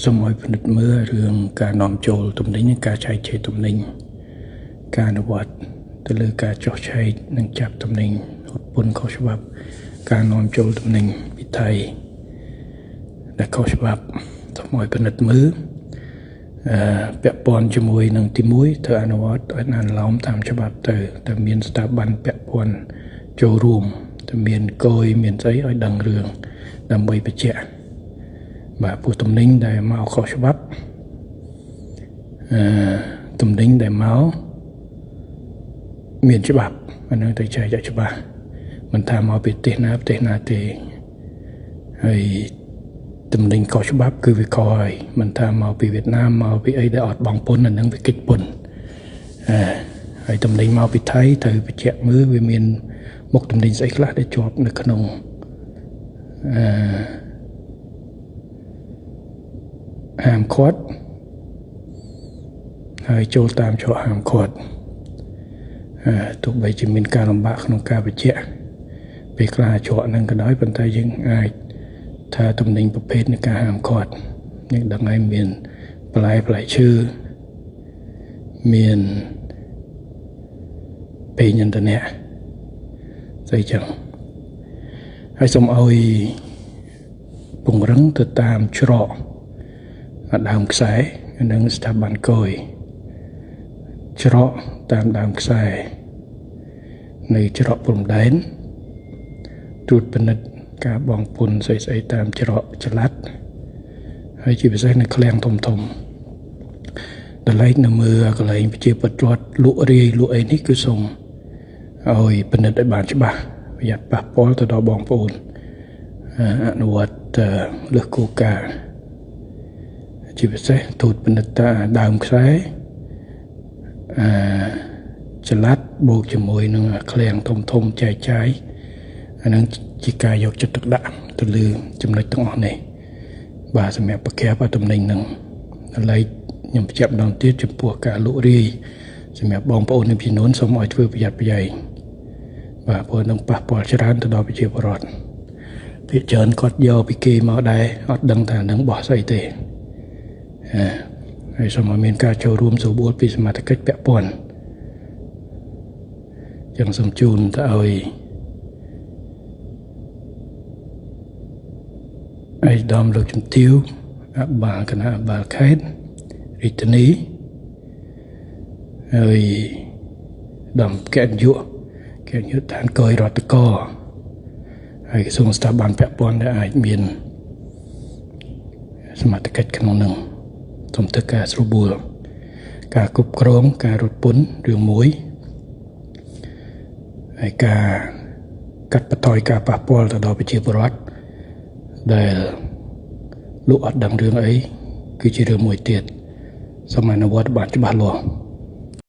សូមឲ្យពិនិត្យមើលរឿងការនាំចូលទំនិញនិងការចែកចាយទំនិញការអនុវត្តទៅលើការចុះឆែកនិងចាប់ទំនិញហត់ពន្ធខុសច្បាប់ការនាំចូលទំនិញពីថៃដែលខុសច្បាប់សូមឲ្យពិនិត្យមើលពាក់ព័ន្ធជាមួយនឹងទី1ធ្វើអនុវត្តឲ្យអនុលោមតាមច្បាប់ទៅមានស្ថាប័នពាក់ព័ន្ធចូលរួមទៅមានគយមានស្អីឲ្យដឹងរឿងដើម្បីបញ្ជាក់បាទពួកទំនិញដែលមកខុសច្បាប់ទំនិញដែលមកមានច្បាប់អានឹងទៅចែកឲ្យច្បាស់មិនថាមកពីប្រទេសណាទេហើយទំនិញខុសច្បាប់គឺវាខុសហើយមិនថាមកពីវៀតណាមមកពីអីដែលអត់បង់ពន្ធអានឹងវាគិតពន្ធហើយទំនិញមកពីថៃត្រូវបញ្ជាក់មើលវាមានមុខទំនិញស្អីខ្លះដែលជាប់នៅក្នុងហាមឃាត់ហើយចូលតាមច្រកហាមឃាត់ទោះបីជាមានការលំបាកក្នុងការបញ្ជាក់ពេលខ្លះច្រកហ្នឹងក៏ដោយប៉ុន្តែយើងអាចថាទំនិញប្រភេទនៃការហាមឃាត់យើងដឹងហើយមានផ្លែឈើមានពេញអ៊ីនធឺណិតស្អីចឹងហើយសូមឲ្យពង្រឹងទៅតាមច្រកដើមខ្សែនិងស្ថាប័នគយច្រកតាមដើមខ្សែនៅច្រកព្រំដែនត្រួតពិនិត្យការបង់ពន្ធស្អីតាមច្រកចល័តហើយជាពិសេសនៅឃ្លាំងធំដល់ឡែកនៅមើលកន្លែងប្រជាពលរដ្ឋលក់រាយលក់អីនេះគឺសូមឲ្យពិនិត្យឲ្យបានច្បាស់ប្រយ័ត្នប៉ះពាល់ទៅដល់បងប្អូនអនុវត្តលើសគោលការណ៍ជាពិសេសត្រួតពិនិត្យតាដើមខ្សែចល័តបូកជាមួយនឹងឃ្លាំងធំចែកចាយអានឹងជាការយកចិត្តទុកដាក់ទៅលើចំណុចទាំងអស់នេះបាទសម្រាប់ប្រកែបទំនិញនឹងដល់ឡែកខ្ញុំបញ្ជាក់ម្ដងទៀតចំពោះការលក់រាយសម្រាប់បងប្អូននិងพี่น้องសូមឲ្យធ្វើប្រយ័ត្នប្រយែងបាទព្រោះនឹងប៉ះពាល់ច្រើនទៅដល់ប្រជាពលរដ្ឋភាគច្រើនគាត់យកពីគេមកដែរអត់ដឹងថានឹងបោះស្អីទេហើយសូមឲ្យមានការចូលរួមស្រួលបួលពីសមាជិកពាក់ព័ន្ធចឹងសូមជូនទៅឲ្យឯកឧត្តមលោកជំទាវអបាលគណៈអបាលខេត្តរាជធានីហើយដំកែនយុឋានកយរដ្ឋកហើយក្រសួងស្ថាប័នពាក់ព័ន្ធដែលអាចមានសមាជិកក្នុងនឹងសូមធ្វើការស្រួលបួលការគ្រប់គ្រងការរត់ពន្ធរឿងមួយហើយការកាត់បន្ថយការប៉ះពាល់ទៅដល់ប្រជាពលរដ្ឋដែលលោកអត់ដឹងរឿងអីគឺជារឿងមួយទៀតសូមអនុវត្តបានច្បាស់លាស់